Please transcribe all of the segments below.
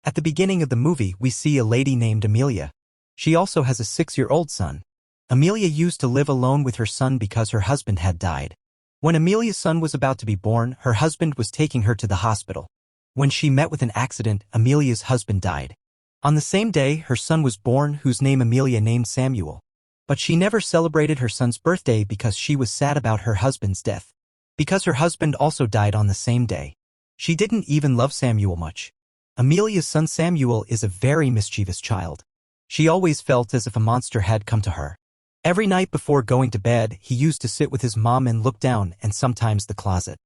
At the beginning of the movie, we see a lady named Amelia. She also has a 6-year-old son. Amelia used to live alone with her son because her husband had died. When Amelia's son was about to be born, her husband was taking her to the hospital. When she met with an accident, Amelia's husband died. On the same day, her son was born, whose name Amelia named Samuel. But she never celebrated her son's birthday because she was sad about her husband's death. Because her husband also died on the same day. She didn't even love Samuel much. Amelia's son Samuel is a very mischievous child. She always felt as if a monster had come to her. Every night before going to bed, he used to sit with his mom and look down, and sometimes the closet.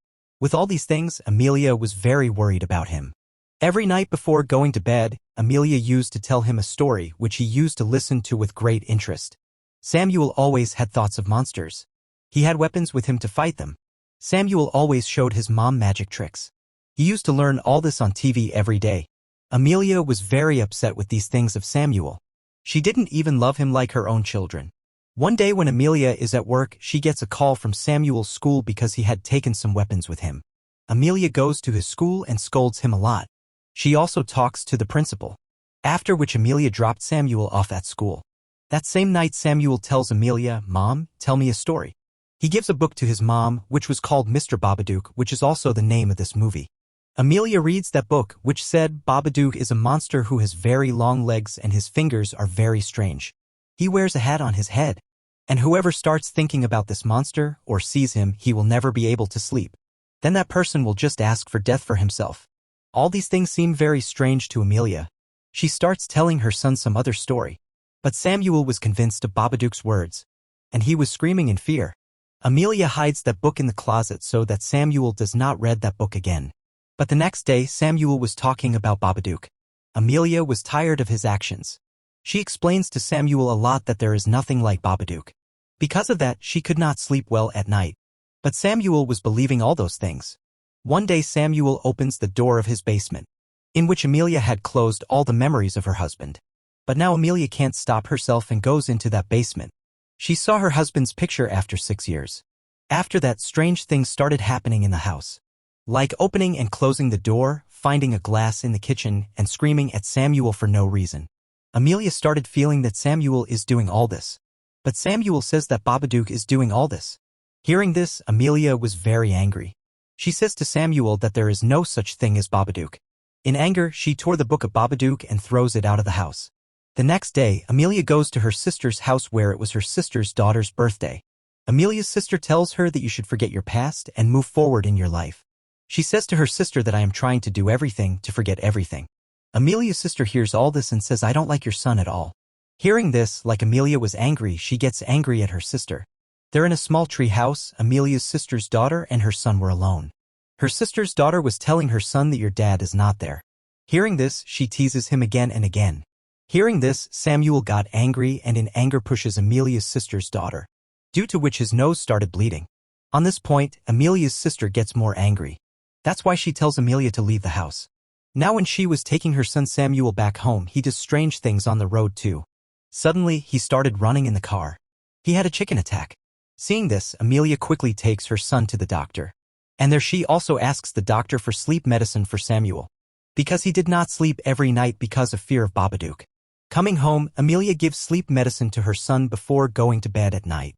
With all these things, Amelia was very worried about him. Every night before going to bed, Amelia used to tell him a story which he used to listen to with great interest. Samuel always had thoughts of monsters. He had weapons with him to fight them. Samuel always showed his mom magic tricks. He used to learn all this on TV every day. Amelia was very upset with these things of Samuel. She didn't even love him like her own children. One day when Amelia is at work, she gets a call from Samuel's school because he had taken some weapons with him. Amelia goes to his school and scolds him a lot. She also talks to the principal. After which Amelia dropped Samuel off at school. That same night Samuel tells Amelia, "Mom, tell me a story." He gives a book to his mom, which was called Mr. Babadook, which is also the name of this movie. Amelia reads that book, which said Babadook is a monster who has very long legs and his fingers are very strange. He wears a hat on his head. And whoever starts thinking about this monster or sees him, he will never be able to sleep. Then that person will just ask for death for himself. All these things seem very strange to Amelia. She starts telling her son some other story. But Samuel was convinced of Babadook's words. And he was screaming in fear. Amelia hides that book in the closet so that Samuel does not read that book again. But the next day Samuel was talking about Babadook. Amelia was tired of his actions. She explains to Samuel a lot that there is nothing like Babadook. Because of that, she could not sleep well at night. But Samuel was believing all those things. One day Samuel opens the door of his basement, in which Amelia had closed all the memories of her husband. But now Amelia can't stop herself and goes into that basement. She saw her husband's picture after 6 years. After that, strange things started happening in the house. Like opening and closing the door, finding a glass in the kitchen, and screaming at Samuel for no reason. Amelia started feeling that Samuel is doing all this. But Samuel says that Babadook is doing all this. Hearing this, Amelia was very angry. She says to Samuel that there is no such thing as Babadook. In anger, she tore the book of Babadook and throws it out of the house. The next day, Amelia goes to her sister's house where it was her sister's daughter's birthday. Amelia's sister tells her that you should forget your past and move forward in your life. She says to her sister that I am trying to do everything to forget everything. Amelia's sister hears all this and says, "I don't like your son at all." Hearing this, like Amelia was angry, she gets angry at her sister. They're in a small tree house. Amelia's sister's daughter and her son were alone. Her sister's daughter was telling her son that your dad is not there. Hearing this, she teases him again and again. Hearing this, Samuel got angry and in anger pushes Amelia's sister's daughter, due to which his nose started bleeding. On this point, Amelia's sister gets more angry. That's why she tells Amelia to leave the house. Now when she was taking her son Samuel back home, he does strange things on the road too. Suddenly, he started running in the car. He had a chicken attack. Seeing this, Amelia quickly takes her son to the doctor. And there she also asks the doctor for sleep medicine for Samuel, because he did not sleep every night because of fear of Babadook. Coming home, Amelia gives sleep medicine to her son before going to bed at night,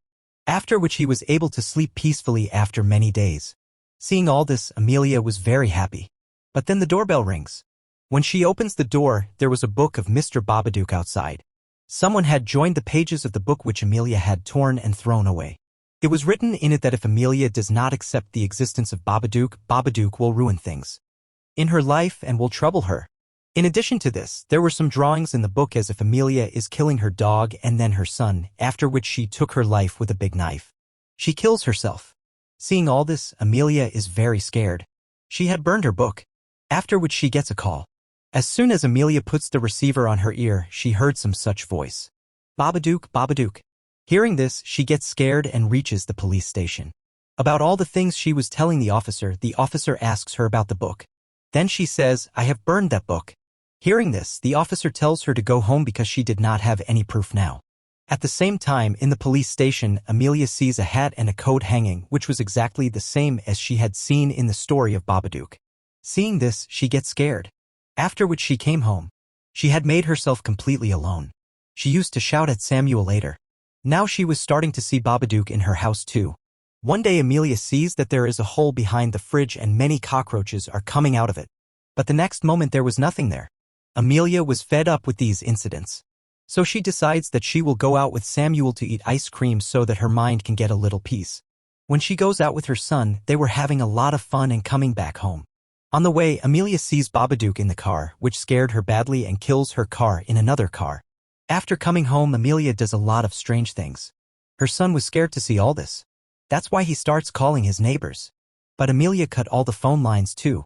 after which he was able to sleep peacefully after many days. Seeing all this, Amelia was very happy. But then the doorbell rings. When she opens the door, there was a book of Mr. Babadook outside. Someone had joined the pages of the book which Amelia had torn and thrown away. It was written in it that if Amelia does not accept the existence of Babadook, Babadook will ruin things in her life and will trouble her. In addition to this, there were some drawings in the book as if Amelia is killing her dog and then her son, after which she took her life with a big knife. She kills herself. Seeing all this, Amelia is very scared. She had burned her book. After which she gets a call. As soon as Amelia puts the receiver on her ear, she heard some such voice. "Babadook, Babadook." Hearing this, she gets scared and reaches the police station. About all the things she was telling the officer asks her about the book. Then she says, "I have burned that book." Hearing this, the officer tells her to go home because she did not have any proof now. At the same time, in the police station, Amelia sees a hat and a coat hanging, which was exactly the same as she had seen in the story of Babadook. Seeing this, she gets scared. After which she came home. She had made herself completely alone. She used to shout at Samuel later. Now she was starting to see Babadook in her house too. One day Amelia sees that there is a hole behind the fridge and many cockroaches are coming out of it. But the next moment there was nothing there. Amelia was fed up with these incidents. So she decides that she will go out with Samuel to eat ice cream so that her mind can get a little peace. When she goes out with her son, they were having a lot of fun and coming back home. On the way, Amelia sees Babadook in the car, which scared her badly and kills her car in another car. After coming home, Amelia does a lot of strange things. Her son was scared to see all this. That's why he starts calling his neighbors. But Amelia cut all the phone lines too.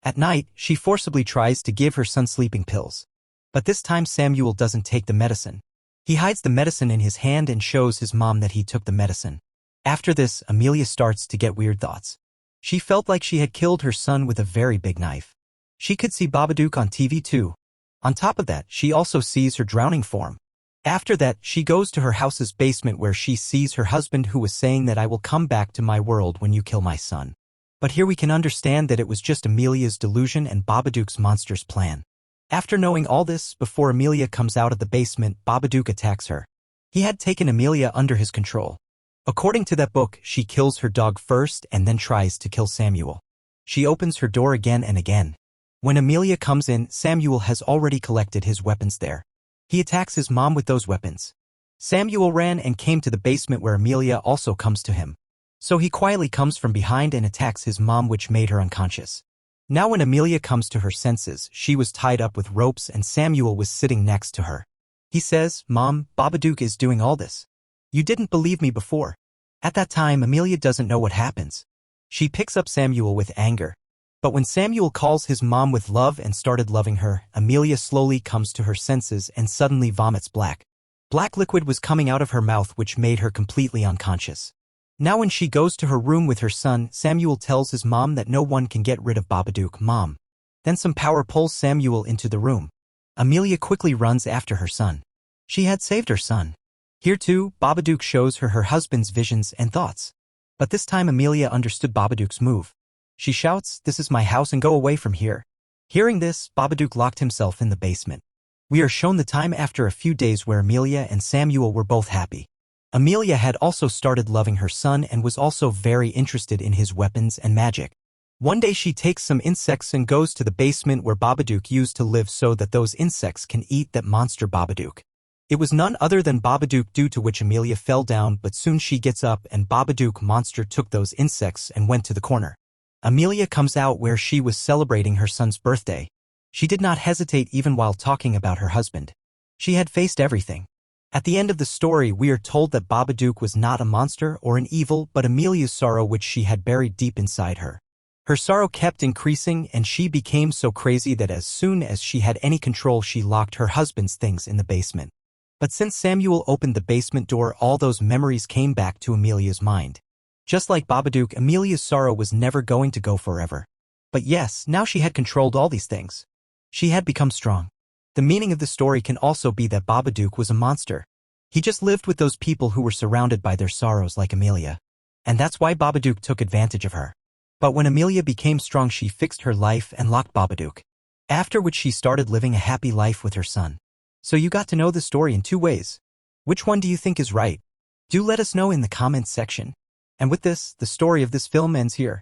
At night, she forcibly tries to give her son sleeping pills. But this time Samuel doesn't take the medicine. He hides the medicine in his hand and shows his mom that he took the medicine. After this, Amelia starts to get weird thoughts. She felt like she had killed her son with a very big knife. She could see Babadook on TV too. On top of that, she also sees her drowning form. After that, she goes to her house's basement where she sees her husband who was saying that I will come back to my world when you kill my son. But here we can understand that it was just Amelia's delusion and Babadook's monster's plan. After knowing all this, before Amelia comes out of the basement, Babadook attacks her. He had taken Amelia under his control. According to that book, she kills her dog first and then tries to kill Samuel. She opens her door again and again. When Amelia comes in, Samuel has already collected his weapons there. He attacks his mom with those weapons. Samuel ran and came to the basement where Amelia also comes to him. So he quietly comes from behind and attacks his mom, which made her unconscious. Now when Amelia comes to her senses, she was tied up with ropes and Samuel was sitting next to her. He says, "Mom, Babadook is doing all this. You didn't believe me before." At that time, Amelia doesn't know what happens. She picks up Samuel with anger. But when Samuel calls his mom with love and started loving her, Amelia slowly comes to her senses and suddenly vomits black. Black liquid was coming out of her mouth, which made her completely unconscious. Now when she goes to her room with her son, Samuel tells his mom that no one can get rid of Babadook, Mom. Then some power pulls Samuel into the room. Amelia quickly runs after her son. She had saved her son. Here too, Babadook shows her husband's visions and thoughts. But this time Amelia understood Babadook's move. She shouts, "This is my house and go away from here." Hearing this, Babadook locked himself in the basement. We are shown the time after a few days where Amelia and Samuel were both happy. Amelia had also started loving her son and was also very interested in his weapons and magic. One day she takes some insects and goes to the basement where Babadook used to live so that those insects can eat that monster Babadook. It was none other than Babadook, due to which Amelia fell down, but soon she gets up and Babadook monster took those insects and went to the corner. Amelia comes out where she was celebrating her son's birthday. She did not hesitate even while talking about her husband. She had faced everything. At the end of the story, we are told that Babadook was not a monster or an evil, but Amelia's sorrow which she had buried deep inside her. Her sorrow kept increasing and she became so crazy that as soon as she had any control, she locked her husband's things in the basement. But since Samuel opened the basement door, all those memories came back to Amelia's mind. Just like Babadook, Amelia's sorrow was never going to go forever. But yes, now she had controlled all these things. She had become strong. The meaning of the story can also be that Babadook was a monster. He just lived with those people who were surrounded by their sorrows like Amelia. And that's why Babadook took advantage of her. But when Amelia became strong, she fixed her life and locked Babadook. After which she started living a happy life with her son. So you got to know the story in two ways. Which one do you think is right? Do let us know in the comments section. And with this, the story of this film ends here.